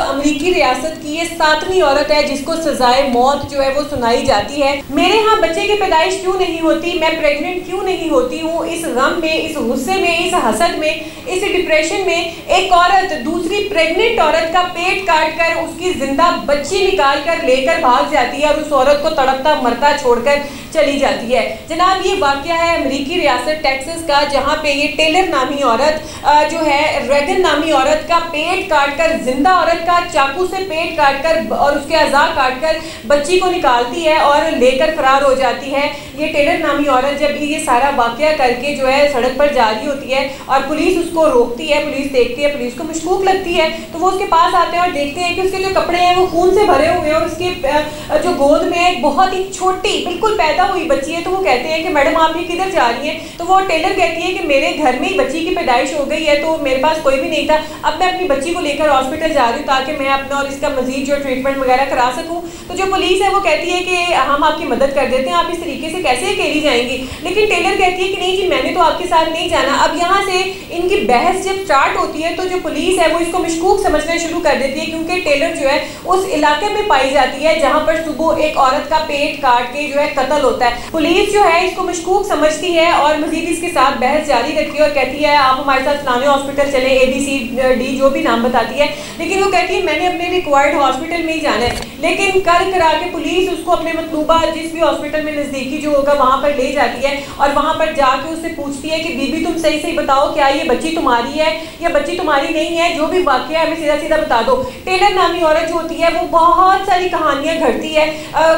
अमेरिकी रियासत की ये 7वीं औरत है जिसको सजाए मौत जो है वो सुनाई जाती है। मेरे यहाँ बच्चे की पैदाइश क्यों नहीं होती, मैं प्रेग्नेंट क्यों नहीं होती हूँ, इस गम में, इस गुस्से में, इस हसद में, इस डिप्रेशन में एक औरत दूसरी प्रेग्नेंट औरत का पेट काट कर उसकी जिंदा बच्ची निकाल कर लेकर भाग जाती है और उस औरत को तड़पता मरता छोड़कर चली जाती है। जनाब, ये वाकया है अमेरिकी रियासत टेक्सास का, जहाँ पे ये टेलर नामी औरत जो है रेगन नामी औरत का पेट काटकर, जिंदा औरत का चाकू से पेट काटकर और उसके अज़ा काटकर बच्ची को निकालती है और लेकर फरार हो जाती है। ये टेलर नामी औरत जब ये सारा वाकया करके जो है सड़क पर जा रही होती है और पुलिस उसको रोकती है, पुलिस देखती है, पुलिस को मशकूक लगती है, तो वो उसके पास आते हैं और देखते हैं कि उसके जो कपड़े हैं वो खून से भरे हुए हैं और उसके जो गोद में एक बहुत ही छोटी बिल्कुल पैदा हुई बच्ची है। तो वो कहते हैं कि मैडम आप ये किधर जा रही हैं? तो वो टेलर कहती है कि मेरे घर में ही बच्ची की पैदाइश हो गई है, तो मेरे पास कोई भी नहीं था, अब मैं अपनी बच्ची को लेकर हॉस्पिटल जा रही हूँ ताकि मैं अपना और इसका मजीद जो ट्रीटमेंट वगैरह करा सकूँ। तो जो पुलिस है वो कहती है कि हम आपकी मदद कर देते हैं, आप इस तरीके से कैसे अकेली जाएंगी? लेकिन टेलर कहती है कि नहीं जी, मैंने तो आपके साथ नहीं जाना। अब यहाँ से इनकी बहस जब स्टार्ट होती है तो जो पुलिस है वो इसको मशकूक समझना शुरू कर देती है, क्योंकि टेलर जो है उस इलाके में पाई जाती है जहाँ पर सुबह एक औरत का पेट काट के जो है कत्ल होता है। पुलिस जो है इसको मशकूक समझती है और मजीद इसके साथ बहस जारी रखती है और कहती है आप हमारे साथ फलाने हॉस्पिटल चले, ABCD जो भी नाम बताती है, लेकिन वो कहती है मैंने अपने रिक्वायर्ड हॉस्पिटल में ही जाना है। लेकिन कर करा के पुलिस उसको अपने मतलूबा जिस भी हॉस्पिटल में नज़दीकी जो होगा वहाँ पर ले जाती है और वहाँ पर जाके उससे पूछती है कि बीबी तुम सही सही बताओ, क्या ये बच्ची तुम्हारी है या बच्ची तुम्हारी नहीं है, जो भी वाकया है हमें सीधा सीधा बता दो। टेलर नामी औरत जो होती है वो बहुत सारी कहानियाँ घड़ती है,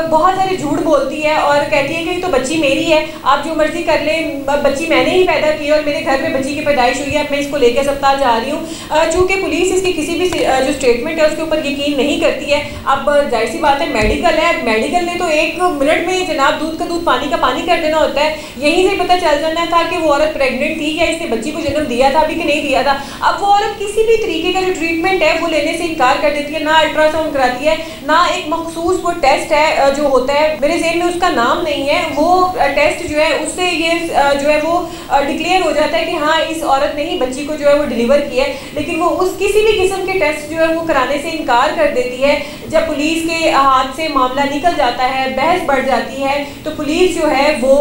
बहुत सारे झूठ बोलती है और कहती है कि तो बच्ची मेरी है, आप जो मर्जी कर ले, बच्ची मैंने ही पैदा की और मेरे घर में बच्ची की पैदाइश हुई है, मैं इसको लेकर अस्पताल जा रही हूँ। चूँकि पुलिस इसकी किसी भी जो स्टेटमेंट है उसके ऊपर यकीन नहीं करती है। अब जाहिर सी बात है मेडिकल है, मेडिकल ने तो 1 मिनट में जनाब दूध का दूध पानी का पानी कर देना होता है। यहीं से पता चल जाना था कि वो औरत प्रेग्नेंट थी या इसने बच्ची को जन्म दिया था अभी कि नहीं दिया था। अब वो औरत किसी भी तरीके का जो ट्रीटमेंट है वो लेने से इनकार कर देती है, ना अल्ट्रासाउंड कराती है, ना एक मखसूस वो टेस्ट है जो होता है, मेरे ज़हन में उसका नाम नहीं है, वो टेस्ट जो है उससे ये जो है वो डिक्लेयर हो जाता है कि हाँ इस औरत ने ही बच्ची को जो है वो डिलीवर किया है। लेकिन वो उस किसी भी किस्म के टेस्ट जो है वो कराने से इनकार कर देती है। जब पुलिस के हाथ से मामला निकल जाता है, बहस बढ़ जाती है, तो पुलिस जो है वो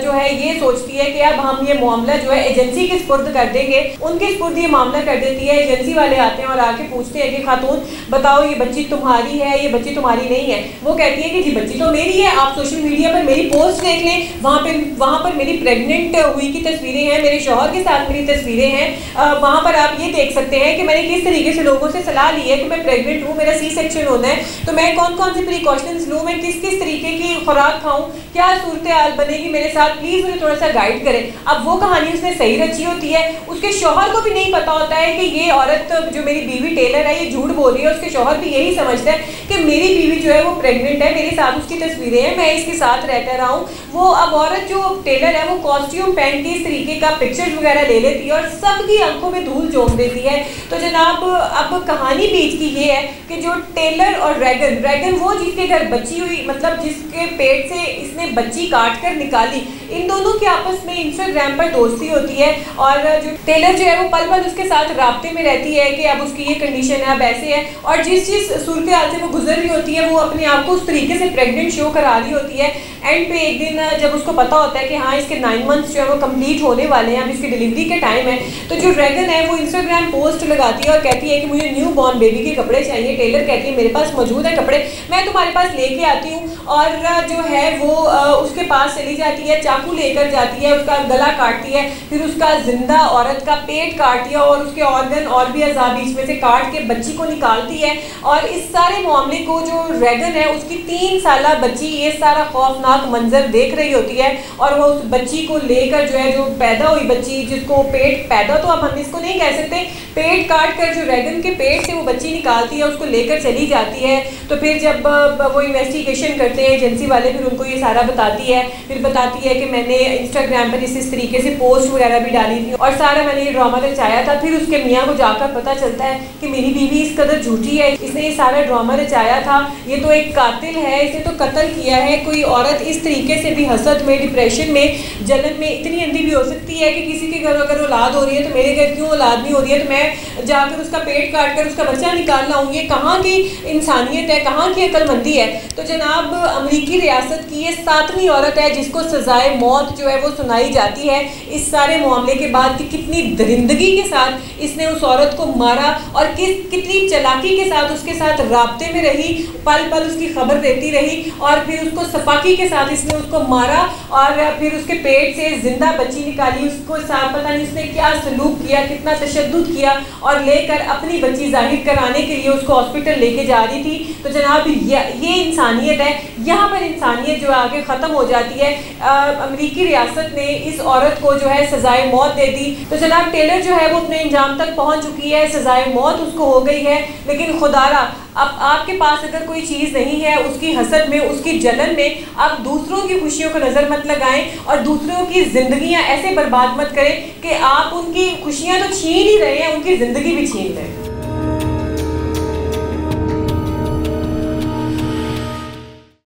जो है ये सोचती है कि अब हम ये मामला जो है एजेंसी के स्पुर्द कर देंगे। उनके स्पुर्द ये मामला कर देती है। एजेंसी वाले आते हैं और आके पूछते हैं कि खातून बताओ ये बच्ची तुम्हारी है, ये बच्ची तुम्हारी नहीं है? वो कहती है कि जी बच्ची तो मेरी है, आप सोशल मीडिया पर मेरी पोस्ट देख लें, वहाँ पर मेरी प्रेग्नेंट हुई की तस्वीरें हैं, मेरे शौहर के साथ मेरी तस्वीरें हैं, वहाँ पर आप ये देख सकते हैं कि मैंने किस तरीके से लोगों से सलाह ली है कि मैं प्रेग्नेंट हूँ, मेरा C-सेक्शन होना है, तो मैं कौन कौन से प्रिकॉशंस लूँ, मैं किस किस तरीके की खुराक खाऊँ, क्या सूरत हाल बनेगी मेरे साथ, प्लीज़ मुझे थोड़ा सा गाइड करें। अब वो कहानी उसने सही रची होती है, उसके शौहर को भी नहीं पता होता है कि ये औरत जो मेरी बीवी टेलर है ये झूठ बोल रही है। उसके शौहर भी यही समझता है कि मेरी बीवी जो है वो प्रेग्नेंट है, मेरे साथ उसकी तस्वीरें हैं, मैं इसके साथ रहता रहा हूँ। वो अब औरत जो टेलर है वो कॉस्ट्यूम पहन के इस तरीके का पिक्चर्स वगैरह ले लेती है और सबकी आंखों में धूल झोंक देती है। तो जनाब अब कहानी बीच की ये है कि जो टेलर और रेगन वो जिसके घर बच्ची हुई, मतलब जिसके पेट से इसने बच्ची काट कर निकाली, इन दोनों के आपस में इंस्टाग्राम पर दोस्ती होती है और जो टेलर जो है वो पल पल उसके साथ राब्ते में रहती है कि अब उसकी ये कंडीशन है, अब ऐसे है, और जिस सूरत हाल से वो गुजर रही होती है वो अपने आप को उस तरीके से प्रेग्नेंट शो करा रही होती है। एंड पे एक दिन जब उसको पता होता है कि हाँ इसके 9 मंथ्स जो है वो कंप्लीट होने वाले हैं, अब इसकी डिलीवरी के टाइम है, तो जो रेगन है वो इंस्टाग्राम पोस्ट लगाती है और कहती है कि मुझे न्यू बॉर्न बेबी के कपड़े चाहिए। टेलर कहती है मेरे पास मौजूद है कपड़े, मैं तुम्हारे पास लेके आती हूँ, और जो है वो उसके पास चली जाती है, चाकू लेकर जाती है, उसका गला काटती है, फिर उसका जिंदा औरत का पेट काटती है और उसके ऑर्गन और भी अज़ा बीच में से काट के बच्ची को निकालती है। और इस सारे मामले को जो रेगन है उसकी 3 साला बच्ची ये सारा खौफनाक मंजर देख रही होती है और वो उस बच्ची को लेकर जो है, जो पैदा हुई बच्ची जिसको पेट पैदा तो अब हम इसको नहीं कह सकते, पेट काट कर जो रेगन के पेट से वो बच्ची निकालती है उसको लेकर चली जाती है। तो फिर जब वो इन्वेस्टिगेशन करते हैं एजेंसी वाले, फिर उनको ये सारा बताती है, फिर बताती है कि मैंने इंस्टाग्राम पर इस तरीके से पोस्ट वगैरह भी डाली थी और सारा मैंने ये ड्रामा रचाया था। फिर उसके मियाँ को जाकर पता चलता है कि मेरी बीवी इस कदर झूठी है, इसने ये सारा ड्रामा रचाया था, ये तो एक कातिल है, इसे तो कत्ल किया है, कोई औरत इस तरीके से भी हसद में, डिप्रेशन में, जलन में इतनी अंधी भी हो सकती है कि किसी के घर अगर औलाद हो रही है तो मेरे घर क्यों औलाद नहीं हो रही है, तो मैं जाकर उसका पेट काट कर उसका बच्चा निकाल लाऊं। ये कहाँ की इंसानियत है, कहाँ की अक्लमंदी है। तो जनाब अमरीकी रियासत की ये 7वीं औरत है जिसको सजाए मौत जो है वो सुनाई जाती है इस सारे मामले के बाद कि कितनी दरिंदगी के साथ इसने उस औरत को मारा और कितनी चालाकी के साथ उसके साथ राब्ते में रही, पल पल उसकी खबर देती रही और फिर उसको सफाकी के साथ इसने उसको मारा और फिर उसके पेट से जिंदा बच्ची निकाली। उसको साथ पता नहीं उसने क्या सलूक किया, कितना तशद्दुद किया और लेकर अपनी बच्ची जाहिर कराने के लिए उसको हॉस्पिटल लेके जा रही थी। तो जनाब ये इंसानियत है। यहाँ पर इंसानियत जो आगे ख़त्म हो जाती है। अमरीकी रियासत ने इस औरत को जो है सजाए मौत दे दी। तो जनाब टेलर जो है वो अपने इंजाम तक पहुँच चुकी है, सजाए मौत उसको हो गई है। लेकिन खुदारा अब आपके पास अगर कोई चीज़ नहीं है, उसकी हसद में, उसकी जलन में आप दूसरों की खुशियों को नज़र मत लगाएं और दूसरों की ज़िंदगियां ऐसे बर्बाद मत करें कि आप उनकी खुशियां तो छीन ही रहे हैं, उनकी ज़िंदगी भी छीन रहे हैं।